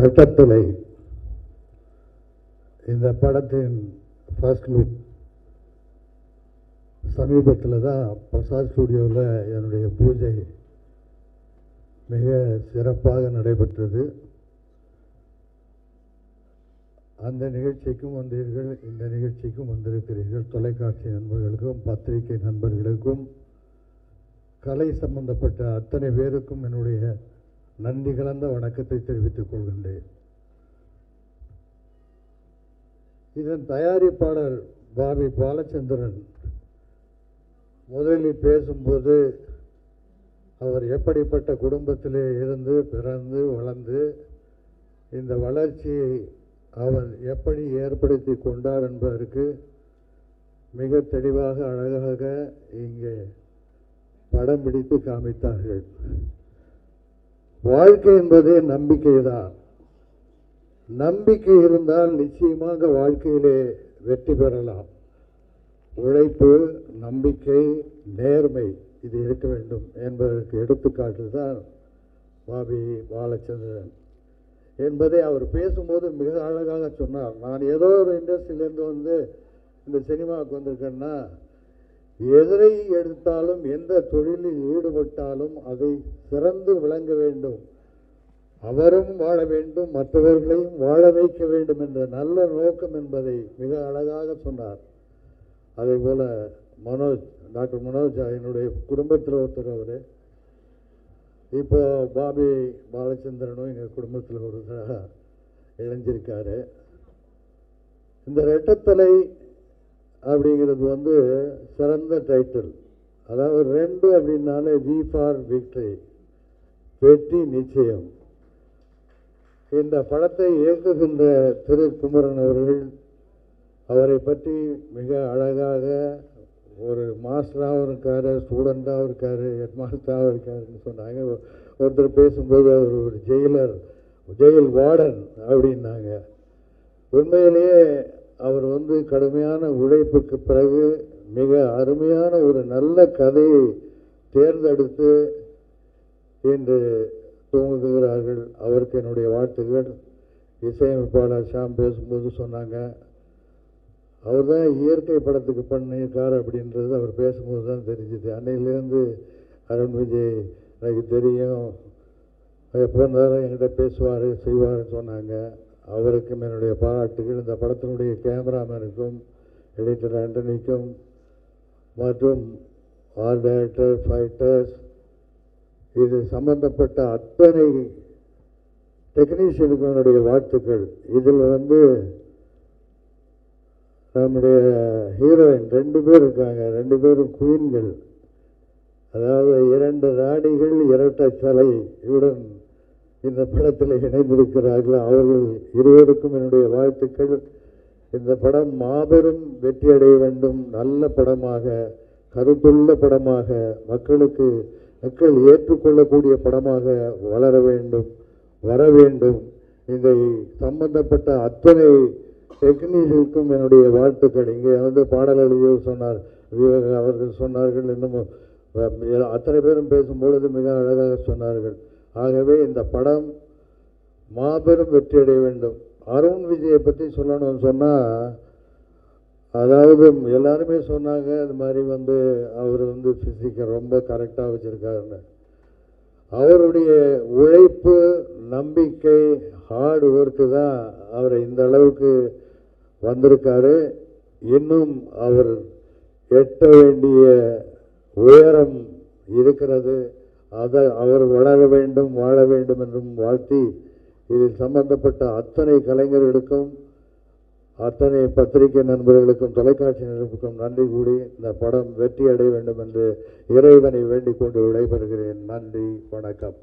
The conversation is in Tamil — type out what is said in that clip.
வெட்டத்தலை இந்த படத்தின் ஃபர்ஸ்ட் லுக் சமீபத்தில் தான் பிரசாத் ஸ்டுடியோவில் என்னுடைய பூஜை மிக சிறப்பாக நடைபெற்றது. அந்த நிகழ்ச்சிக்கும் வந்தீர்கள், இந்த நிகழ்ச்சிக்கும் வந்திருக்கிறீர்கள். தொலைக்காட்சி நண்பர்களுக்கும் பத்திரிகை நண்பர்களுக்கும் கலை சம்பந்தப்பட்ட அத்தனை பேருக்கும் என்னுடைய நன்றி கலந்த வணக்கத்தை தெரிவித்துக் கொள்கின்றேன். இதன் தயாரிப்பாளர் பாபி பாலச்சந்திரன் முதலில் பேசும்போது அவர் எப்படிப்பட்ட குடும்பத்திலே இருந்து பிறந்து வளர்ந்து இந்த வளர்ச்சியை அவர் எப்படி ஏற்படுத்தி கொண்டார் என்பதற்கு மிக தெளிவாக அழகாக இங்கே படம் பிடித்து காமித்தார்கள். வாழ்க்கை என்பதே நம்பிக்கைதான். நம்பிக்கை இருந்தால் நிச்சயமாக வாழ்க்கையிலே வெற்றி பெறலாம். உழைப்பு, நம்பிக்கை, நேர்மை இது இருக்க வேண்டும் என்பதற்கு எடுத்துக்காட்டு தான் பாபி பாலச்சந்திரன் என்பதை அவர் பேசும்போது மிக அழகாக சொன்னார். நான் ஏதோ ஒரு இண்டஸ்ட்ரியிலேருந்து வந்து இந்த சினிமாவுக்கு வந்திருக்கேன்னா, எதை எடுத்தாலும் எந்த தொழிலில் ஈடுபட்டாலும் அதை சிறந்து விளங்க வேண்டும், அவரும் வாழ வேண்டும், மற்றவர்களையும் வாழ வைக்க வேண்டும் என்ற நல்ல நோக்கம் என்பதை மிக அழகாக சொன்னார். அதே போல் டாக்டர் மனோஜ் என்னுடைய குடும்பத்தில் ஒருத்தர். அவர் இப்போ பாபி பாலச்சந்திரனும் எங்கள் குடும்பத்தில் ஒருத்தராக இணைஞ்சிருக்காரு. இந்த ரெட்டத்தலை அப்படிங்கிறது வந்து சிறந்த டைட்டில். அதாவது 2 அப்படின்னாலே வி ஃபார் விக்டரி, வெற்றி நிச்சயம். இந்த படத்தை இயக்குகின்ற திரு குமரன் அவர்கள் அவரை பற்றி மிக அழகாக ஒரு மாஸ்டராகவும் இருக்கார், ஸ்டூடெண்ட்டாகவும் இருக்கார், ஹெட் மாஸ்டராகவும் இருக்காருன்னு சொன்னாங்க. ஒருத்தர் பேசும்போது அவர் ஒரு ஜெயில் வார்டன் அப்படின்னாங்க. உண்மையிலேயே அவர் வந்து கடுமையான உழைப்புக்கு பிறகு மிக அருமையான ஒரு நல்ல கதையை தேர்ந்தெடுத்து இன்று தூங்குகிறார்கள். அவருக்கு என்னுடைய வாழ்த்துக்கள். இசையமைப்பாளர் ஷாம் பேசும்போது சொன்னாங்க, அவர் தான் இயற்கை படத்துக்கு பண்ணியிருக்கார் அப்படின்றது அவர் பேசும்போது தான் தெரிஞ்சுது. அன்னையிலேருந்து அருண் விஜய் எனக்கு தெரியும், எப்போ இருந்தாலும் என்கிட்ட பேசுவார் செய்வார்னு சொன்னாங்க. அவருக்கும் என்னுடைய பாராட்டுகள். இந்த படத்தினுடைய கேமராமேனுக்கும் எடிட்டர் ஆண்டனிக்கும் மற்றும் ஆர்ட் டைரக்டர், ஃபைட்டர்ஸ், இது சம்பந்தப்பட்ட அத்தனை டெக்னீஷியனுக்கும் என்னுடைய வாழ்த்துக்கள். இதில் வந்து நம்முடைய ஹீரோயின் 2 பேர் இருக்காங்க, 2 பேரும் குயின்கள். அதாவது 2 ராணிகள் இரட்டை தலை இவுடன் இந்த படத்தில் இணைந்திருக்கிறார்கள். அவர்கள் இருவருக்கும் என்னுடைய வாழ்த்துக்கள். இந்த படம் மாபெரும் வெற்றி அடைய வேண்டும், நல்ல படமாக, கருத்துள்ள படமாக, மக்கள் ஏற்றுக்கொள்ளக்கூடிய படமாக வளர வேண்டும், வர வேண்டும். இதை சம்பந்தப்பட்ட அத்தனை டெக்னீஷியனுக்கும் என்னுடைய வாழ்த்துக்கள். இங்கே வந்து பாடல் எழுதியவர் சொன்னார், விவேக் அவர்கள் சொன்னார்கள், இன்னும் அத்தனை பேரும் பேசும்பொழுது மிக அழகாக சொன்னார்கள். ஆகவே இந்த படம் மாபெரும் வெற்றி அடைய வேண்டும். அருண் விஜயை பற்றி சொல்லணும்னு சொன்னால், அதாவது எல்லாருமே சொன்னாங்க அது மாதிரி வந்து அவர் வந்து ஃபிசிக்கை ரொம்ப கரெக்டாக வச்சுருக்காருன்னு. அவருடைய உழைப்பு, நம்பிக்கை, ஹார்ட் ஒர்க்கு தான் அவரை இந்த அளவுக்கு வந்திருக்காரு. இன்னும் அவர் எட்ட வேண்டிய உயரம் இருக்கிறது. அவர் வளர வேண்டும், வாழ வேண்டும் என்றும் வாழ்த்தி, இதில் சம்பந்தப்பட்ட அத்தனை கலைஞர்களுக்கும், அத்தனை பத்திரிகை நண்பர்களுக்கும், தொலைக்காட்சி நண்பர்களுக்கும் நன்றி கூடி இந்த படம் வெற்றி அடைய வேண்டும் என்று இறைவனை வேண்டிக் கொண்டு விடைபெறுகிறேன். நன்றி, வணக்கம்.